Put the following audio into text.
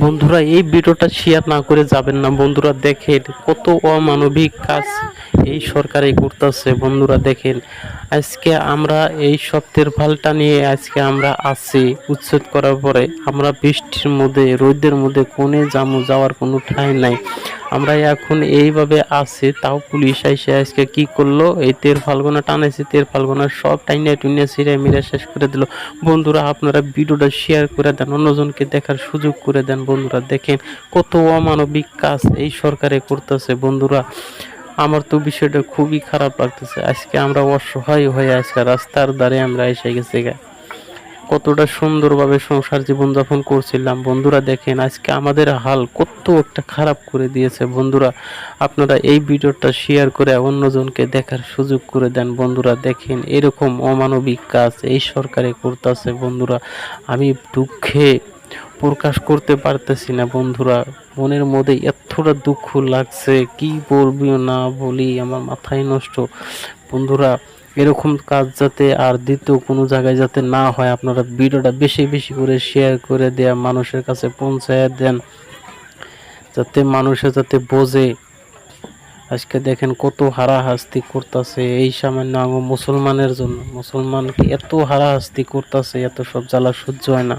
বন্ধুরা এই ভিডিওটা শেয়ার না করে যাবেন না। বন্ধুরা দেখেন কত অমানবিক কাজ এই সরকারই করতেছে। বন্ধুরা দেখেন আজকে আমরা এই সপ্তাহের ফালটা নিয়ে আজকে আমরা আছি উচ্ছেদ করার পরে আমরা বৃষ্টির মধ্যে রোদের মধ্যে কোণে যাওয়ার কোনো ঠাঁই নাই। আমরা এখন এইভাবে আছি, তাও পুলিশ এসে আজকে কি করলো, এই তেল ফালগুনা টানাইছে, তেল ফালগুনা সব টাইনে টুইনে ছিঁড়ে মিরে শেষ করে দিল। বন্ধুরা আপনারা ভিডিওটা শেয়ার করে দেন, অন্যজনকে দেখার সুযোগ করে দেন। বন্ধুরা দেখেন কত অমানবিক কাজ এই সরকারে করতেছে। বন্ধুরা আমার তো বিষয়টা খুবই খারাপ লাগতেছে। আজকে আমরা অসহায় হয়ে আজকে রাস্তার ধারে আমরা এসে গেছি কতটা সুন্দরভাবে সংসার জীবন যাপন করছিলাম। বন্ধুরা দেখেন আজকে আমাদের হাল কত একটা খারাপ করে দিয়েছে। বন্ধুরা আপনারা এই ভিডিওটা শেয়ার করে অন্যজনকে দেখার সুযোগ করে দেন। বন্ধুরা দেখেন এরকম অমানবিক কাজ এই সরকারে করতেছে। বন্ধুরা আমি দুঃখে প্রকাশ করতে পারতেছি না। বন্ধুরা মনের মধ্যে এতটা দুঃখ লাগছে, কি বলবি না বলি, আমার মাথায় নষ্ট। বন্ধুরা এরকম কাজ যাতে আর দ্বিতীয় কোনো জায়গায় যাতে না হয়, আপনারা ভিডিওটা বেশি বেশি করে শেয়ার করে দেয়া মানুষের কাছে পৌঁছায় দেন, যাতে মানুষে যাতে বোঝে। আজকে দেখেন কত হারাহাস্তি করতেছে এই সামান্য মুসলমানের জন্য। মুসলমানকে এত হারাহাস্তি করতেছে, এত সব জ্বালা সহ্য হয় না।